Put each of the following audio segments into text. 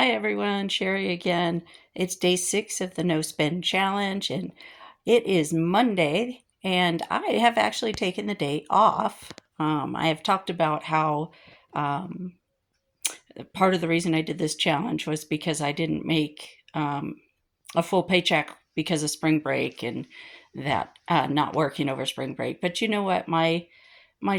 Hi everyone, Sherry again. It's day 6 of the No Spend Challenge, and it is Monday, and I have actually taken the day off. I have talked about how um, part of the reason I did this challenge was because I didn't make a full paycheck because of spring break and that not working over spring break. But you know what? My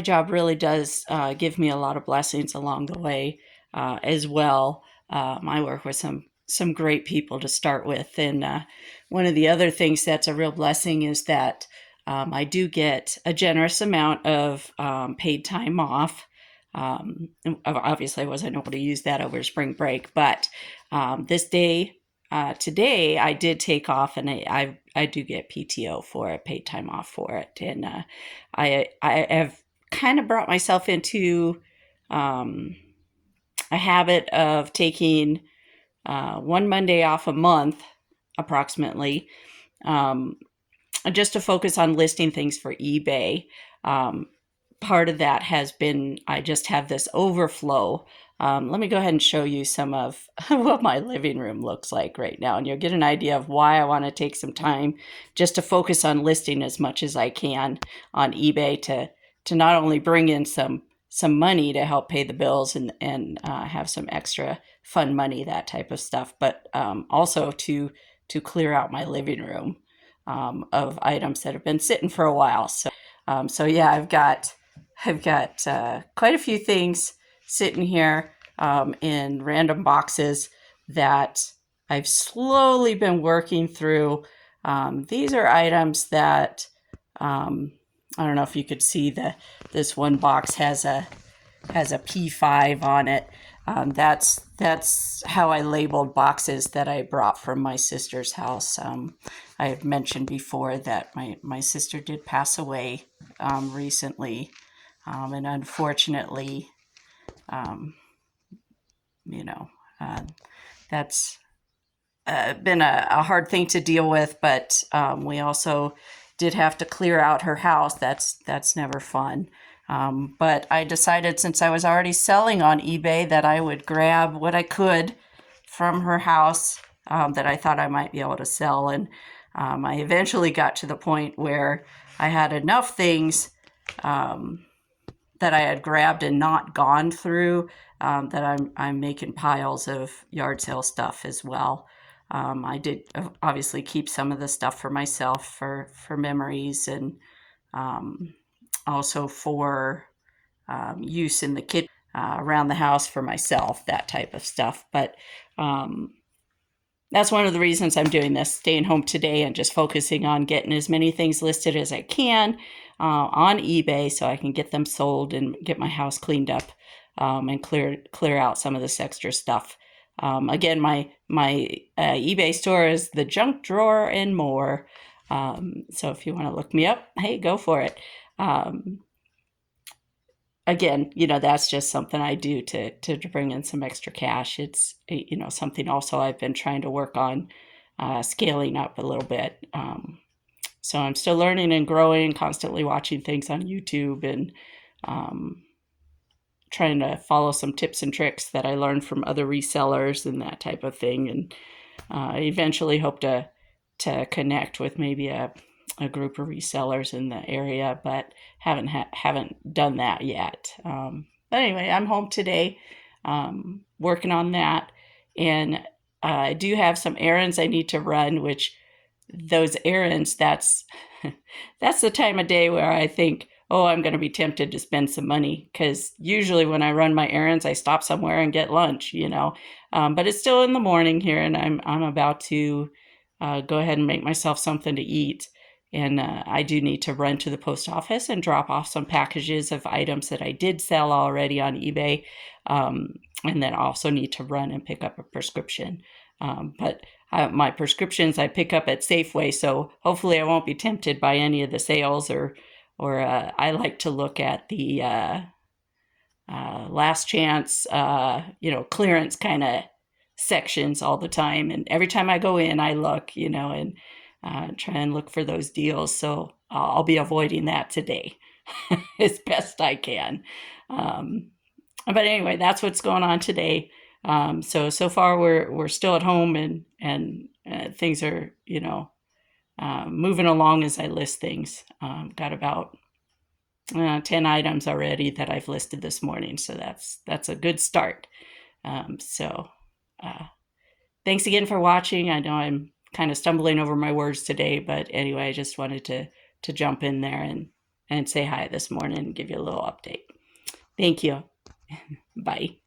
job really does give me a lot of blessings along the way as well. I work with some great people to start with, and one of the other things that's a real blessing is that I do get a generous amount of paid time off. Obviously, I wasn't able to use that over spring break, but this day today I did take off, and I do get PTO for it, paid time off for it, and I have kind of brought myself into um, a habit of taking one Monday off a month, approximately, um, just to focus on listing things for eBay. Um, Part of that has been I just have this overflow. Let me go ahead and show you some of what my living room looks like right now, and you'll get an idea of why I want to take some time just to focus on listing as much as I can on eBay to not only bring in some money to help pay the bills and have some extra fun money, that type of stuff, but also to clear out my living room of items that have been sitting for a while. So yeah, I've got quite a few things sitting here in random boxes that I've slowly been working through. These are items that I don't know if you could see this one box has a P5 on it. That's how I labeled boxes that I brought from my sister's house. I have mentioned before that my sister did pass away recently, and unfortunately, um, you know, uh, that's been a hard thing to deal with. But we also did have to clear out her house. That's never fun. But I decided, since I was already selling on eBay, that I would grab what I could from her house that I thought I might be able to sell. And I eventually got to the point where I had enough things um, that I had grabbed and not gone through, that I'm making piles of yard sale stuff as well. I did obviously keep some of the stuff for myself for memories, and um, also for use in the kitchen, around the house for myself, that type of stuff. But um, that's one of the reasons I'm doing this, staying home today and just focusing on getting as many things listed as I can on eBay, so I can get them sold and get my house cleaned up, and clear out some of this extra stuff. Again, my eBay store is the Junk Drawer and More. So if you want to look me up, hey, go for it. Um, Again, that's just something I do to bring in some extra cash. It's something also I've been trying to work on scaling up a little bit. So I'm still learning and growing, constantly watching things on YouTube, and um, trying to follow some tips and tricks that I learned from other resellers and that type of thing. And eventually hope to connect with maybe a group of resellers in the area, but haven't done that yet. But anyway, I'm home today, working on that, and I do have some errands I need to run. Which those errands, that's the time of day where I think, oh, I'm going to be tempted to spend some money, because usually when I run my errands, I stop somewhere and get lunch. But it's still in the morning here, and I'm about to go ahead and make myself something to eat. And I do need to run to the post office and drop off some packages of items that I did sell already on eBay, and then also need to run and pick up a prescription. But my prescriptions I pick up at Safeway, so hopefully I won't be tempted by any of the sales, or I like to look at the last chance, clearance kind of sections all the time. And every time I go in, I look, and try and look for those deals. So I'll be avoiding that today as best I can. But anyway, that's what's going on today. So far we're still at home, and things are, moving along as I list things. Got about 10 items already that I've listed this morning, so that's a good start. So uh, thanks again for watching. I know I'm kind of stumbling over my words today, but anyway, I just wanted to jump in there and say hi this morning and give you a little update. Thank you. Bye.